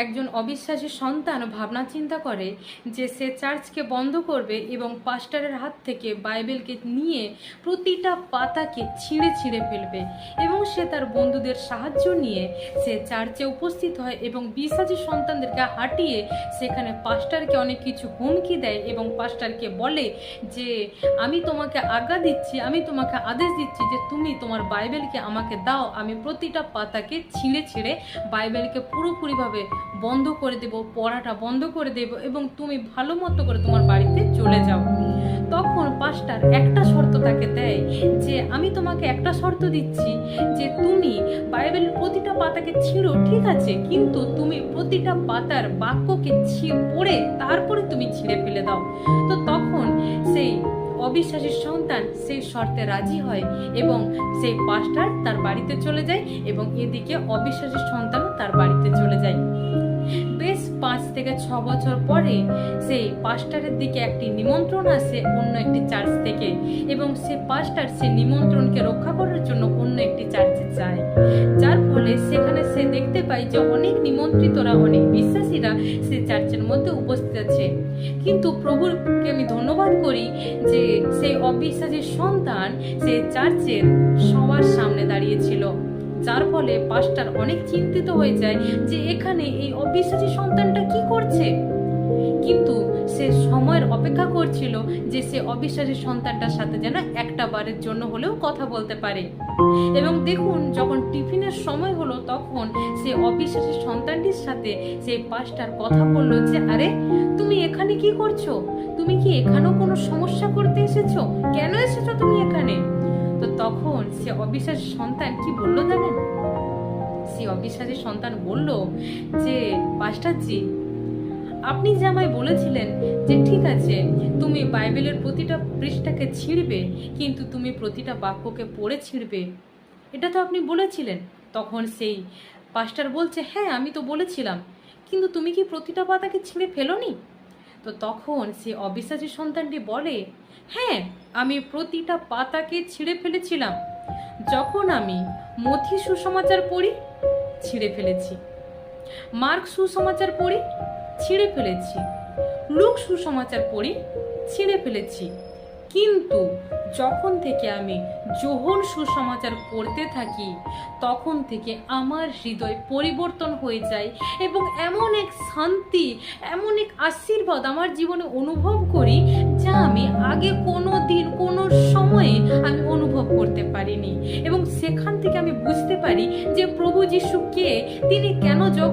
একজন অবিশ্বাসী সন্তান ভাবনা চিন্তা করে যে সে চার্চকে বন্ধ করবে এবং পাস্টারের হাত থেকে বাইবেলকে নিয়ে প্রতিটা পাতাকে ছিঁড়ে ছিঁড়ে ফেলবে এবং সে তার বন্ধুদের সাহায্য নিয়ে সে চার্চে উপস্থিত হয় এবং বিশ্বাসী সন্তানদেরকে হাঁটিয়ে সেখানে পাস্টারকে অনেক কিছু হুমকি দেয় এবং পাস্টারকে বলে যে আমি তোমাকে আজ্ঞা দিচ্ছি, আমি তোমাকে আদেশ দিচ্ছি যে তুমি তোমার বাইবেলকে আমাকে দাও, আমি প্রতিটা পাতাকে ছিঁড়ে ছিঁড়ে বাইবেলকে পুরোপুরিভাবে বন্ধ করে দেব, পড়াটা বন্ধ করে দেব এবং তুমি ভালো মতো করে তোমার বাড়িতে চলে যাও। তখন পাস্টার একটা শর্ত তাকে দেয় যে আমি তোমাকে একটা শর্ত দিচ্ছি যে তুমি বাইবেলের প্রতিটা পাতাকে ছিঁড়ো, ঠিক আছে, কিন্তু তুমি প্রতিটা পাতার বাক্যকে পড়ে তারপরে তুমি ছিঁড়ে ফেলে দাও। তো তখন সেই অবিশ্বাসী সন্তান সেই শর্তে রাজি হয় এবং সেই পাস্টার তার বাড়িতে চলে যায় এবং এদিকে অবিশ্বাসী সন্তানও তার বাড়িতে চলে যায়। বেশ 5 থেকে 6 বছর পরে সেই পাস্টারের দিকে একটি নিমন্ত্রণ আসে অন্য একটি চার্চ থেকে এবং সে পাস্টার সে নিমন্ত্রণকে রক্ষা করার জন্য অন্য একটি চার্চে যায়, যার ফলে সেখানে সে দেখতে পায় যে অনেক নিমন্ত্রিতরা, অনেক বিশ্বাসীরা সে চার্চের মধ্যে উপস্থিত আছে। কিন্তু প্রভুকে আমি ধন্যবাদ করি যে সেই অবিশ্বাসী সন্তান সেই চার্চের সবার সামনে দাঁড়িয়েছিল, যার ফলে পাস্টার অনেক চিন্তিত হয়ে যায় যে এখানে এই অবিশ্বাসী সন্তানটা কি করছে। কিন্তু সে সময়ের অপেক্ষা করছিল যে সে অবিশ্বাসী সন্তানটার সাথে যেন একটা বারের জন্য হলেও কথা বলতে পারে। এবং দেখুন, যখন টিফিনের সময় হলো তখন সে অবিশ্বাসী সন্তানটির সাথে সেই পাস্টার কথা বললো যে আরে তুমি এখানে কি করছো, তুমি কি এখানেও কোনো সমস্যা করতে এসেছো, কেন এসেছো তুমি এখানে? তো তখন সে অবিশ্বাসী সন্তান কি বললো জানেন? সে অবিশ্বাসী সন্তান বলল যে পাস্টারজি, আপনি যে আমায় বলেছিলেন যে ঠিক আছে তুমি বাইবেলের প্রতিটা পৃষ্ঠাকে ছিঁড়বে কিন্তু তুমি প্রতিটা বাক্যকে পড়ে ছিঁড়বে, এটা তো আপনি বলেছিলেন। তখন সেই পাস্টার বলছে হ্যাঁ আমি তো বলেছিলাম, কিন্তু তুমি কি প্রতিটা পাতাকে ছিঁড়ে ফেলোনি? তো তখন সে অবিশ্বাসী সন্তানটি বলে হ্যাঁ আমি প্রতিটা পাতাকে ছিঁড়ে ফেলেছিলাম, যখন আমি মথি সুসমাচার পড়ি ছিঁড়ে ফেলেছি, মার্ক সুসমাচার পড়ি ছিঁড়ে ফেলেছি, লুক সুসমাচার পড়ি ছিঁড়ে ফেলেছি, কিন্তু যখন থেকে আমি যোহন সুসমাচার পড়তে থাকি তখন থেকে আমার হৃদয় পরিবর্তন হয়ে যায় এবং এমন এক শান্তি, এমন এক আশীর্বাদ আমার জীবনে অনুভব করি যা আমি আগে কোনো দিন কোনো সময়ে আমি অনুভব করতে পারিনি। এবং সেখান থেকে আমি বুঝতে পারি যে প্রভু যিশু কে, তিনি কেন